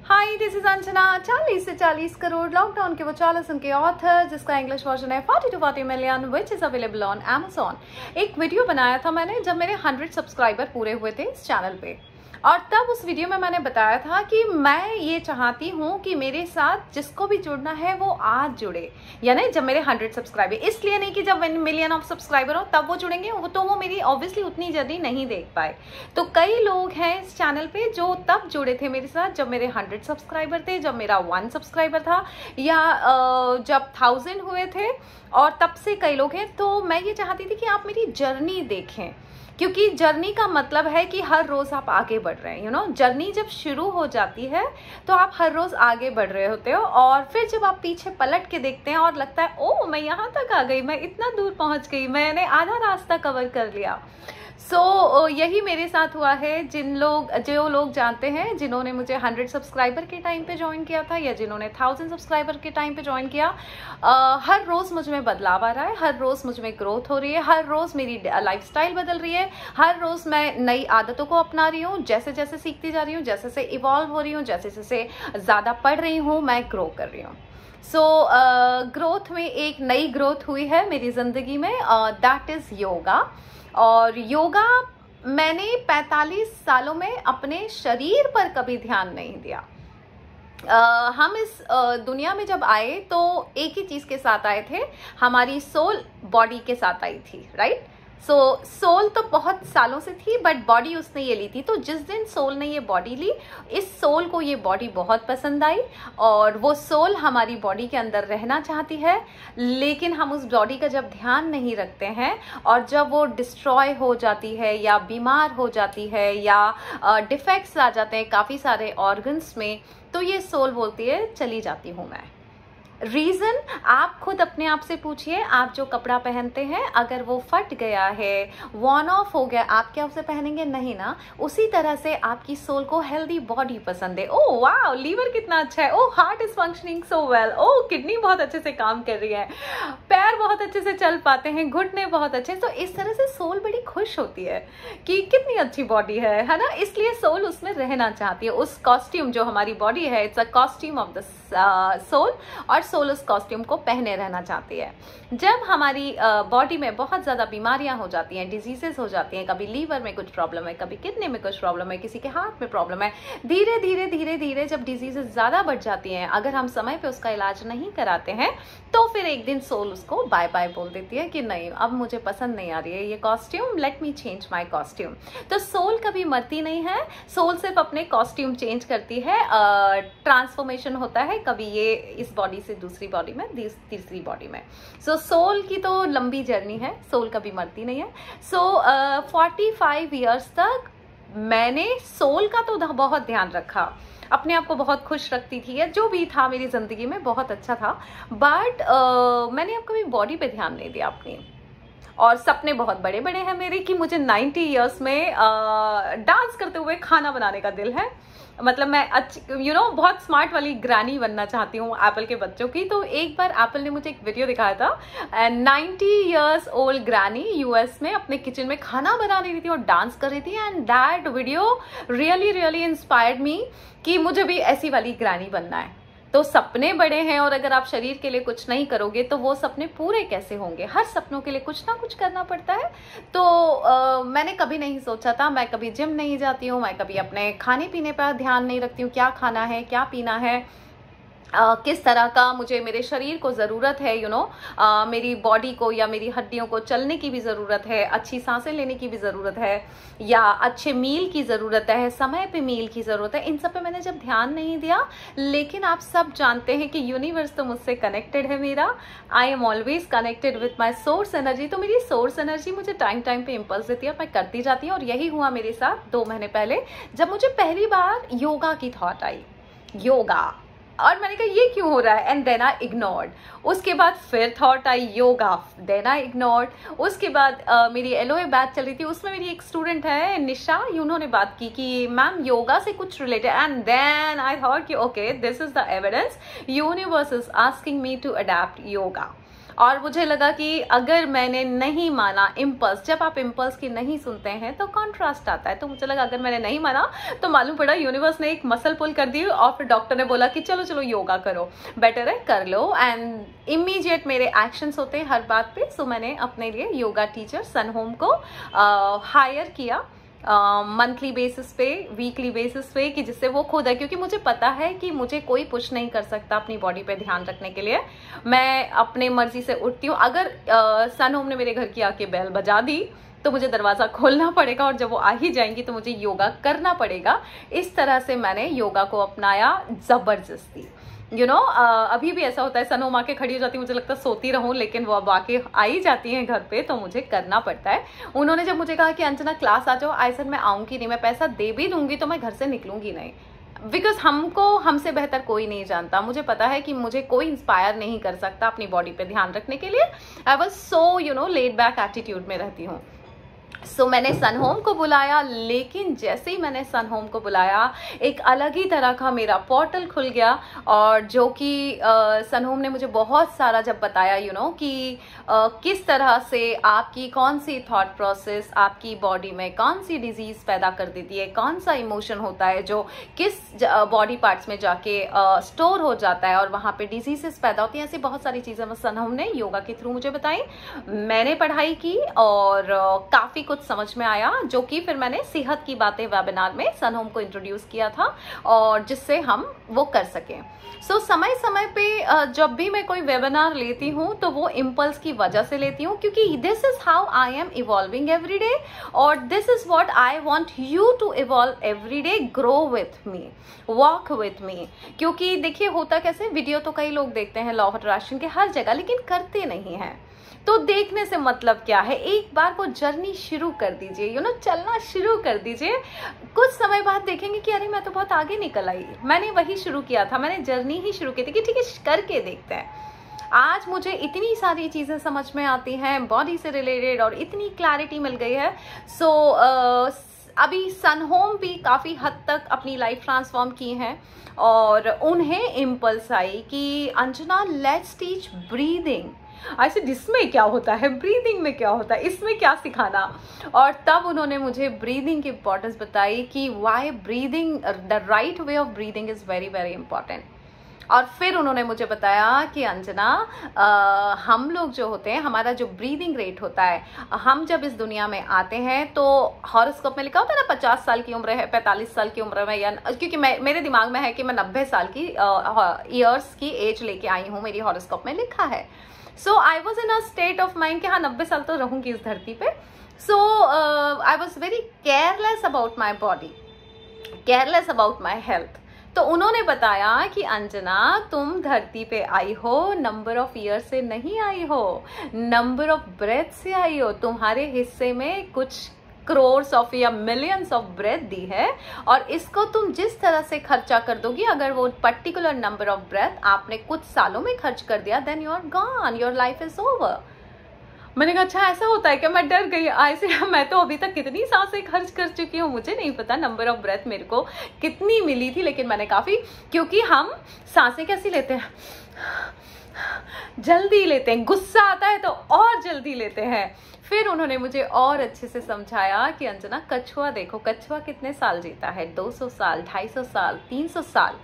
Hi, this is Anjana. 40 से 40 crore lockdown के वो 40 के ऑथर, जिसका इंग्लिश वर्जन है 40 to 40 million, which is available on Amazon। एक वीडियो बनाया था मैंने जब मेरे 100 सब्सक्राइबर पूरे हुए थे इस चैनल पे, और तब उस वीडियो में मैंने बताया था कि मैं ये चाहती हूँ कि मेरे साथ जिसको भी जुड़ना है वो आज जुड़े, यानी जब मेरे 100 सब्सक्राइबर, इसलिए नहीं कि जब मिलियन ऑफ सब्सक्राइबर हो तब वो जुड़ेंगे, वो मेरी ऑब्वियसली उतनी जल्दी नहीं देख पाए। तो कई लोग हैं इस चैनल पे जो तब जुड़े थे मेरे साथ जब मेरे 100 सब्सक्राइबर थे, जब मेरा 1 सब्सक्राइबर था, या जब 1000 हुए थे, और तब से कई लोग हैं। तो मैं ये चाहती थी कि आप मेरी जर्नी देखें, क्योंकि जर्नी का मतलब है कि हर रोज आप आगे बढ़ रहे हैं। जर्नी जब शुरू हो जाती है तो आप हर रोज आगे बढ़ रहे होते हो, और फिर जब आप पीछे पलट के देखते हैं और लगता है ओ मैं यहाँ तक आ गई, मैं इतना दूर पहुंच गई, मैंने आधा रास्ता कवर कर लिया। यही मेरे साथ हुआ है। जो लोग जानते हैं, जिन्होंने मुझे 100 सब्सक्राइबर के टाइम पे ज्वाइन किया था, या जिन्होंने 1000 सब्सक्राइबर के टाइम पे ज्वाइन किया, हर रोज मुझ में बदलाव आ रहा है, हर रोज मुझ में ग्रोथ हो रही है, हर रोज मेरी लाइफस्टाइल बदल रही है, हर रोज मैं नई आदतों को अपना रही हूँ, जैसे जैसे सीखती जा रही हूँ, जैसे जैसे इवॉल्व हो रही हूँ, जैसे जैसे ज्यादा पढ़ रही हूँ, मैं ग्रो कर रही हूँ। ग्रोथ में एक नई ग्रोथ हुई है मेरी जिंदगी में, दैट इज योगा। और योगा मैंने 45 सालों में अपने शरीर पर कभी ध्यान नहीं दिया। हम इस दुनिया में जब आए तो एक ही चीज के साथ आए थे, हमारी सोल बॉडी के साथ आई थी, राइट। सोल तो बहुत सालों से थी, बट बॉडी उसने ये ली थी। तो जिस दिन सोल ने ये बॉडी ली, इस सोल को ये बॉडी बहुत पसंद आई, और वो सोल हमारी बॉडी के अंदर रहना चाहती है, लेकिन हम उस बॉडी का जब ध्यान नहीं रखते हैं, और जब वो डिस्ट्रॉय हो जाती है या बीमार हो जाती है या डिफेक्ट्स आ जाते हैं काफ़ी सारे ऑर्गन्स में, तो ये सोल बोलती है चली जाती हूँ मैं। रीजन आप खुद अपने आप से पूछिए। आप जो कपड़ा पहनते हैं, अगर वो फट गया है, वॉर्न ऑफ हो गया, आप क्या उसे पहनेंगे? नहीं ना। उसी तरह से आपकी सोल को हेल्दी बॉडी पसंद है। ओह वाह, लीवर कितना अच्छा है, oh heart is functioning so well, oh kidney बहुत अच्छे से काम कर रही है, पैर बहुत अच्छे से चल पाते हैं, घुटने बहुत अच्छे। तो इस तरह से सोल बड़ी खुश होती है कि कितनी अच्छी बॉडी है ना। इसलिए सोल उसमें रहना चाहती है। उस कॉस्ट्यूम जो हमारी बॉडी है, it's a costume of the soul, और सोल उस कॉस्ट्यूम को पहने रहना चाहती है। जब हमारी बॉडी में बहुत ज्यादा बीमारियां हो जाती हैं, डिजीजेस हो जाती हैं, कभी लीवर में कुछ प्रॉब्लम है, कभी किडनी में कुछ प्रॉब्लम है, किसी के हार्ट में प्रॉब्लम है, धीरे धीरे धीरे धीरे जब डिजीजेस ज्यादा बढ़ जाती हैं, अगर हम समय पे उसका इलाज नहीं कराते हैं, तो फिर एक दिन सोल उसको बाय बाय बोल देती है कि नहीं, अब मुझे पसंद नहीं आ रही है ये costume, let me change my costume. तो सोल कभी मरती नहीं है, सोल सिर्फ अपने कॉस्ट्यूम चेंज करती है, ट्रांसफॉर्मेशन होता है, कभी ये इस बॉडी से दूसरी बॉडी में, तीसरी बॉडी में। सोल की तो लंबी जर्नी है, सोल कभी मरती नहीं है। 45 ईयर्स तक मैंने सोल का तो बहुत ध्यान रखा, अपने आप को बहुत खुश रखती थी, या जो भी था मेरी जिंदगी में बहुत अच्छा था, बट मैंने अब कभी बॉडी पे ध्यान नहीं दिया अपनी। और सपने बहुत बड़े बड़े हैं मेरे कि मुझे 90 ईयर्स में डांस करते हुए खाना बनाने का दिल है। मतलब मैं बहुत स्मार्ट वाली ग्रैनी बनना चाहती हूँ एप्पल के बच्चों की। तो एक बार एप्पल ने मुझे एक वीडियो दिखाया था, 90 ईयर्स ओल्ड ग्रैनी यूएस में अपने किचन में खाना बना रही थी और डांस कर रही थी, and that video really really inspired me कि मुझे भी ऐसी वाली ग्रैनी बनना है। तो सपने बड़े हैं, और अगर आप शरीर के लिए कुछ नहीं करोगे तो वो सपने पूरे कैसे होंगे? हर सपनों के लिए कुछ ना कुछ करना पड़ता है। तो मैंने कभी नहीं सोचा था, मैं कभी जिम नहीं जाती हूँ, मैं कभी अपने खाने पीने पर ध्यान नहीं रखती हूँ, क्या खाना है, क्या पीना है, किस तरह का मुझे मेरे शरीर को ज़रूरत है, मेरी बॉडी को या मेरी हड्डियों को चलने की भी ज़रूरत है, अच्छी सांसें लेने की भी ज़रूरत है, या अच्छे मील की ज़रूरत है, समय पे मील की ज़रूरत है। इन सब पे मैंने जब ध्यान नहीं दिया, लेकिन आप सब जानते हैं कि यूनिवर्स तो मुझसे कनेक्टेड है मेरा। I am always connected with my source energy. तो मेरी सोर्स एनर्जी मुझे टाइम टाइम पे इम्पल्स देती है, मैं करती जाती हूँ। और यही हुआ मेरे साथ 2 महीने पहले, जब मुझे पहली बार योगा की थॉट आई, योगा, और मैंने कहा ये क्यों हो रहा है, एंड देन आई इग्नोर्ड। उसके बाद फिर thought I yoga, then I ignored. उसके बाद मेरी एलओए बैच चल रही थी, उसमें मेरी एक स्टूडेंट है निशा, उन्होंने बात की कि मैम योगा से कुछ related, and then I thought कि okay, this is the evidence, universe is asking me to adapt yoga. और मुझे लगा कि अगर मैंने नहीं माना इम्पल्स, जब आप इम्पल्स की नहीं सुनते हैं तो कॉन्ट्रास्ट आता है, तो मुझे लगा अगर मैंने नहीं माना तो मालूम पड़ा यूनिवर्स ने एक मसल पुल कर दी और फिर डॉक्टर ने बोला कि चलो चलो योगा करो, बेटर है कर लो। एंड इमीडिएट मेरे एक्शंस होते हैं हर बात पे। सो मैंने अपने लिए योगा टीचर सन होम को हायर किया मंथली बेसिस पे, वीकली बेसिस पे, कि जिससे वो खुद है, क्योंकि मुझे पता है कि मुझे कोई पुश नहीं कर सकता अपनी बॉडी पे ध्यान रखने के लिए। मैं अपने मर्जी से उठती हूँ। अगर सन होम ने मेरे घर की आके बेल बजा दी तो मुझे दरवाजा खोलना पड़ेगा, और जब वो आ ही जाएंगी तो मुझे योगा करना पड़ेगा। इस तरह से मैंने योगा को अपनाया जबरदस्ती। अभी भी ऐसा होता है, सन होम आके खड़ी हो जाती है, मुझे लगता है सोती रहूं, लेकिन वो अब आके आ ही जाती हैं घर पे, तो मुझे करना पड़ता है। उन्होंने जब मुझे कहा कि अंजना क्लास आ जाओ, आई सेड मैं आऊंगी नहीं, मैं पैसा दे भी दूंगी तो मैं घर से निकलूंगी नहीं, बिकॉज हमसे बेहतर कोई नहीं जानता। मुझे पता है कि मुझे कोई इंस्पायर नहीं कर सकता अपनी बॉडी पे ध्यान रखने के लिए। I was so laid back attitude में रहती हूँ। सो मैंने सन होम को बुलाया, लेकिन जैसे ही मैंने सन होम को बुलाया एक अलग ही तरह का मेरा पोर्टल खुल गया, और जो कि सन होम ने मुझे बहुत सारा जब बताया कि किस तरह से आपकी कौन सी थॉट प्रोसेस आपकी बॉडी में कौन सी डिजीज पैदा कर देती है, कौन सा इमोशन होता है जो किस बॉडी पार्ट्स में जाके स्टोर हो जाता है और वहाँ पे डिजीजेस पैदा होती हैं। ऐसी बहुत सारी चीज़ें सन होम ने योगा के थ्रू मुझे बताई। मैंने पढ़ाई की और काफ़ी कुछ समझ में आया, जो कि फिर मैंने सेहत की बातें वेबिनार में सन होम को इंट्रोड्यूस किया था, और जिससे हम वो कर सकें। सो समय समय पे जब भी मैं कोई वेबिनार लेती हूँ तो वो इम्पल्स की वजह से लेती हूँ, क्योंकि this is how I am evolving every day, और this is what I want you to evolve every day, grow with me, walk with me. क्योंकि देखिए होता कैसे, वीडियो तो कई लोग देखते हैं लॉ ऑफ अट्रैक्शन के हर जगह, लेकिन करते नहीं हैं। तो देखने से मतलब क्या है, एक बार वो जर्नी शुरू कर दीजिए, चलना शुरू कर दीजिए। कुछ समय बाद देखेंगे कि अरे मैं तो बहुत आगे निकल आई। मैंने वही शुरू किया था, मैंने जर्नी ही शुरू की थी कि ठीक है करके देखते हैं। आज मुझे इतनी सारी चीजें समझ में आती हैं बॉडी से रिलेटेड, और इतनी क्लैरिटी मिल गई है। सो अभी सन होम भी काफ़ी हद तक अपनी लाइफ ट्रांसफॉर्म की हैं, और उन्हें इम्पल्स आई कि अंजना लेट्स टीच ब्रीदिंग। ऐसे इसमें क्या होता है, ब्रीदिंग में क्या होता है, इसमें क्या सिखाना। और तब उन्होंने मुझे ब्रीदिंग की इंपॉर्टेंस बताई कि why breathing, the right way of breathing is very very important. और फिर उन्होंने मुझे बताया कि अंजना हम लोग जो होते हैं, हमारा जो ब्रीदिंग रेट होता है, हम जब इस दुनिया में आते हैं तो हॉरोस्कोप में लिखा होता है ना 50 साल की उम्र है, 45 साल की उम्र में, या क्योंकि मेरे दिमाग में है कि मैं 90 साल की ईयर्स की एज लेके आई हूँ, मेरी हॉरोस्कोप में लिखा है। So I was in a state of mind कि हाँ 90 साल तो रहूंगी इस धरती पे। So I was very careless about my body, careless about my health. तो उन्होंने बताया कि अंजना तुम धरती पे आई हो नंबर ऑफ ईयर से नहीं आई हो, नंबर ऑफ ब्रेथ से आई हो। तुम्हारे हिस्से में कुछ करोर्स ऑफ या मिलियंस ऑफ ब्रेथ दी है, और इसको तुम जिस तरह से खर्चा कर दोगी, अगर वो पर्टिकुलर नंबर ऑफ ब्रेथ आपने कुछ सालों में खर्च कर दिया, then you are gone, your life is over. मैंने कहा अच्छा ऐसा होता है क्या, मैं डर गई। ऐसे मैं तो अभी तक कितनी सांसें खर्च कर चुकी हूँ, मुझे नहीं पता नंबर ऑफ ब्रेथ मेरे को कितनी मिली थी, लेकिन मैंने काफ़ी, क्योंकि हम सांसें कैसी लेते हैं, जल्दी लेते हैं, गुस्सा आता है तो और जल्दी लेते हैं। फिर उन्होंने मुझे और अच्छे से समझाया कि अंजना कछुआ देखो, कछुआ कितने साल जीता है, 200 साल, 250 साल, 300 साल,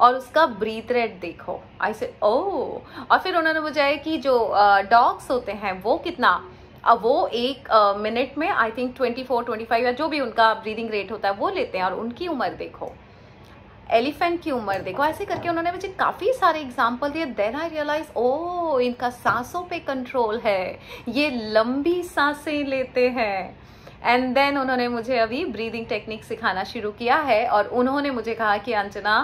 और उसका ब्रीथ रेट देखो। ऐसे और फिर उन्होंने मुझे कि जो डॉग्स होते हैं वो कितना, अब वो एक मिनट में आई थिंक 24-25 या जो भी उनका ब्रीदिंग रेट होता है वो लेते हैं, और उनकी उम्र देखो, एलिफेंट की उम्र देखो। ऐसे करके उन्होंने मुझे काफ़ी सारे एग्जाम्पल दिए। देन आई रियलाइज ओ इनका सांसों पे कंट्रोल है, ये लंबी सांसें लेते हैं। एंड देन उन्होंने मुझे अभी ब्रीदिंग टेक्निक सिखाना शुरू किया है, और उन्होंने मुझे कहा कि Anjana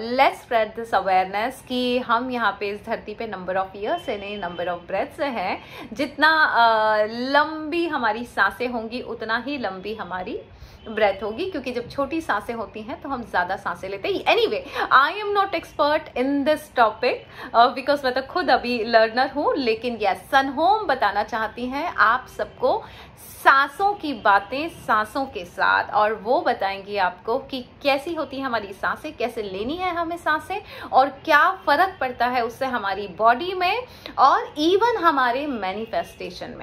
let's spread this awareness कि हम यहाँ पे इस धरती पे नंबर ऑफ ईयर्स से नहीं, नंबर ऑफ ब्रेथ से हैं। जितना लंबी हमारी सांसें होंगी उतना ही लंबी हमारी ब्रेथ होगी, क्योंकि जब छोटी सांसें होती हैं तो हम ज्यादा सांसें लेते हैं। Anyway, I am not expert in this topic because मैं तो खुद अभी लर्नर हूँ, लेकिन यस, सन होम बताना चाहती हैं आप सबको सांसों की बातें सांसों के साथ, और वो बताएंगी आपको कि कैसी होती है हमारी सांसें, कैसे लेनी है हमें सांसें, और क्या फर्क पड़ता है उससे हमारी बॉडी में और इवन हमारे मैनिफेस्टेशन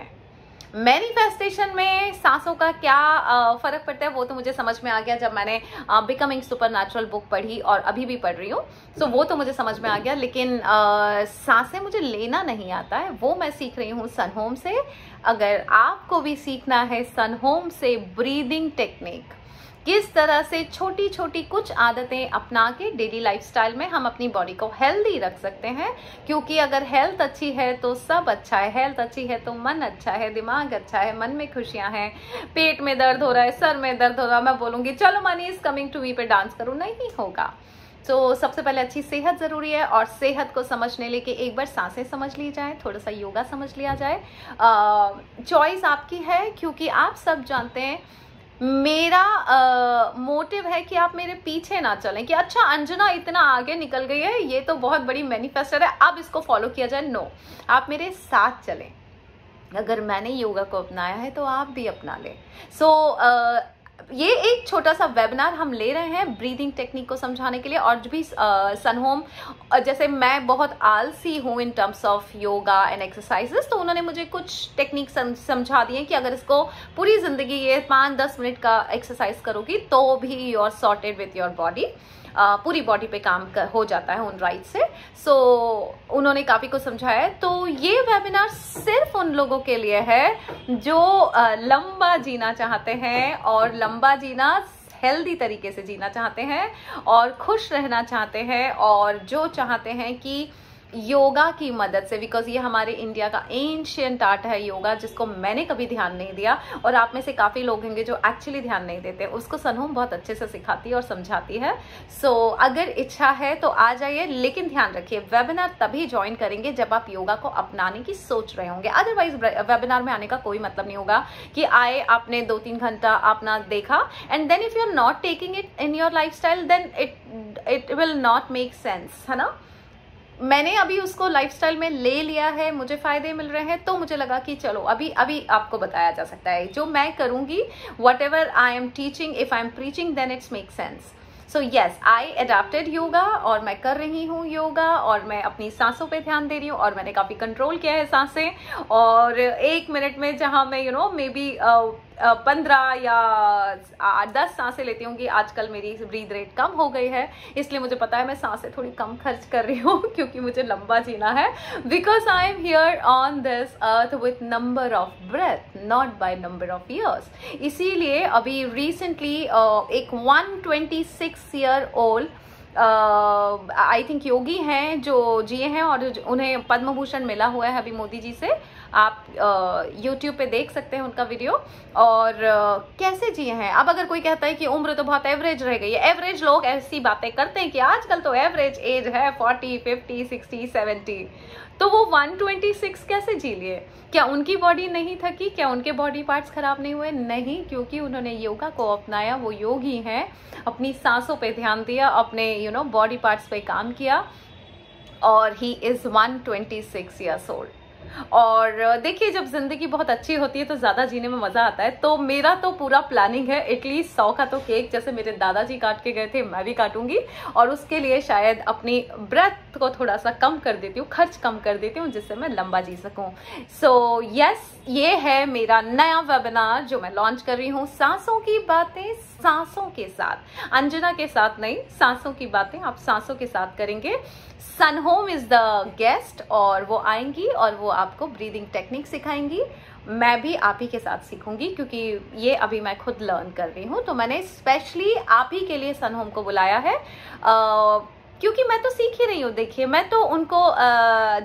में सांसों का क्या फर्क पड़ता है। वो तो मुझे समझ में आ गया जब मैंने बिकमिंग सुपरनैचुरल बुक पढ़ी, और अभी भी पढ़ रही हूँ, सो वो तो मुझे समझ में आ गया। लेकिन सांसें मुझे लेना नहीं आता है, वो मैं सीख रही हूँ सन होम से। अगर आपको भी सीखना है सन होम से ब्रीदिंग टेक्निक, किस तरह से छोटी छोटी कुछ आदतें अपना के डेली लाइफस्टाइल में हम अपनी बॉडी को हेल्दी रख सकते हैं, क्योंकि अगर हेल्थ अच्छी है तो सब अच्छा है, हेल्थ अच्छी है तो मन अच्छा है, दिमाग अच्छा है, मन में खुशियां हैं। पेट में दर्द हो रहा है, सर में दर्द हो रहा है, मैं बोलूंगी चलो money is coming to me पे डांस करो, नहीं होगा। तो सबसे पहले अच्छी सेहत जरूरी है, और सेहत को समझने लेके एक बार सांसें समझ ली जाए, थोड़ा सा योगा समझ लिया जाए। चॉइस आपकी है, क्योंकि आप सब जानते हैं मेरा मोटिव है कि आप मेरे पीछे ना चलें कि अच्छा अंजना इतना आगे निकल गई है, ये तो बहुत बड़ी मैनिफेस्टर है, अब इसको फॉलो किया जाए। नो, आप मेरे साथ चलें। अगर मैंने योगा को अपनाया है तो आप भी अपना लें। ये एक छोटा सा वेबिनार हम ले रहे हैं ब्रीदिंग टेक्निक को समझाने के लिए, और भी सन होम, जैसे मैं बहुत आलसी हूँ in terms of yoga and exercises, तो उन्होंने मुझे कुछ टेक्निक समझा दी है कि अगर इसको पूरी जिंदगी ये 5-10 मिनट का एक्सरसाइज करोगी तो भी you are sorted with your body, पूरी बॉडी पे काम हो जाता है उन राइट से। सो उन्होंने काफी कुछ समझाया है। तो ये वेबिनार सिर्फ उन लोगों के लिए है जो लंबा जीना चाहते हैं, और लंबा जीना हेल्दी तरीके से जीना चाहते हैं, और खुश रहना चाहते हैं, और जो चाहते हैं कि योगा की मदद से, बिकॉज ये हमारे इंडिया का एंशियंट आर्ट है योगा, जिसको मैंने कभी ध्यान नहीं दिया, और आप में से काफी लोग होंगे जो एक्चुअली ध्यान नहीं देते, उसको सन होम बहुत अच्छे से सिखाती है और समझाती है। सो अगर इच्छा है तो आ जाइए, लेकिन ध्यान रखिए वेबिनार तभी ज्वाइन करेंगे जब आप योगा को अपनाने की सोच रहे होंगे। अदरवाइज वेबिनार में आने का कोई मतलब नहीं होगा कि आए, आपने 2-3 घंटा अपना देखा, and then if you are not taking it in your lifestyle, then it will not make sense, है ना। मैंने अभी उसको लाइफस्टाइल में ले लिया है, मुझे फायदे मिल रहे हैं, तो मुझे लगा कि चलो अभी आपको बताया जा सकता है। जो मैं करूंगी, whatever I am teaching, if I am preaching, then it's make sense. So yes, I adapted yoga, और मैं कर रही हूँ योगा, और मैं अपनी सांसों पे ध्यान दे रही हूँ, और मैंने काफी कंट्रोल किया है सांसें। और 1 मिनट में जहां मैं मे बी 15 या 10 सांसें लेती हूँ, कि आजकल मेरी ब्रीथ रेट कम हो गई है, इसलिए मुझे पता है मैं सांसें थोड़ी कम खर्च कर रही हूँ, क्योंकि मुझे लंबा जीना है। Because I am here on this earth with number of breath, not by number of years. इसीलिए अभी रिसेंटली एक 126 year old I think yogi हैं जो जिए हैं, और उन्हें पद्म भूषण मिला हुआ है अभी मोदी जी से। आप YouTube पे देख सकते हैं उनका वीडियो, और कैसे जिए हैं। अब अगर कोई कहता है कि उम्र तो बहुत एवरेज रह गई है, एवरेज लोग ऐसी बातें करते हैं कि आजकल तो एवरेज एज है 40, 50, 60, 70, तो वो 126 कैसे जी लिए? क्या उनकी बॉडी नहीं थकी? क्या उनके बॉडी पार्ट्स खराब नहीं हुए? नहीं, क्योंकि उन्होंने योगा को अपनाया, वो योगी हैं, अपनी सांसों पे ध्यान दिया, अपने बॉडी पार्ट्स पे काम किया, और ही इज 126 ईयर्स ओल्ड। और देखिए, जब जिंदगी बहुत अच्छी होती है तो ज्यादा जीने में मजा आता है। तो मेरा तो पूरा प्लानिंग है एटलीस्ट 100 का तो केक जैसे मेरे दादाजी काट के गए थे, मैं भी काटूंगी, और उसके लिए शायद अपनी ब्रेथ को थोड़ा सा कम कर देती हूँ, खर्च कम कर देती हूँ, जिससे मैं लंबा जी सकूं। सो यस, ये है मेरा नया वेबिनार जो मैं लॉन्च कर रही हूँ, सांसों की बातें सांसों के साथ, अंजना के साथ नहीं, सांसों की बातें आप सांसों के साथ करेंगे। सन होम इज द गेस्ट, और वो आएंगी और वो आपको ब्रीदिंग टेक्निक सिखाएंगी। मैं भी आप ही के साथ सीखूंगी, क्योंकि ये अभी मैं खुद लर्न कर रही हूँ, तो मैंने स्पेशली आप ही के लिए सन होम को बुलाया है, क्योंकि मैं तो सीख ही रही हूँ। देखिए, मैं तो उनको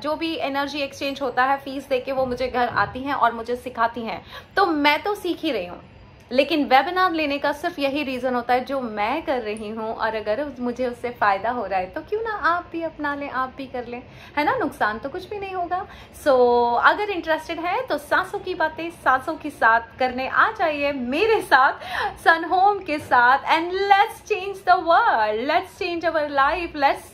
जो भी एनर्जी एक्सचेंज होता है, फीस देके वो मुझे घर आती हैं और मुझे सिखाती हैं, तो मैं तो सीख ही रही हूँ। लेकिन वेबिनार लेने का सिर्फ यही रीज़न होता है जो मैं कर रही हूँ, और अगर मुझे उससे फ़ायदा हो रहा है तो क्यों ना आप भी अपना लें, आप भी कर लें, है ना, नुकसान तो कुछ भी नहीं होगा। सो अगर इंटरेस्टेड है तो सासों की बातें सासों के साथ करने आ जाइए मेरे साथ, सन होम के साथ, and let's change the world, let's change our life, let's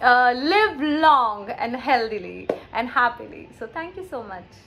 live long and healthily and happily. So thank you so much.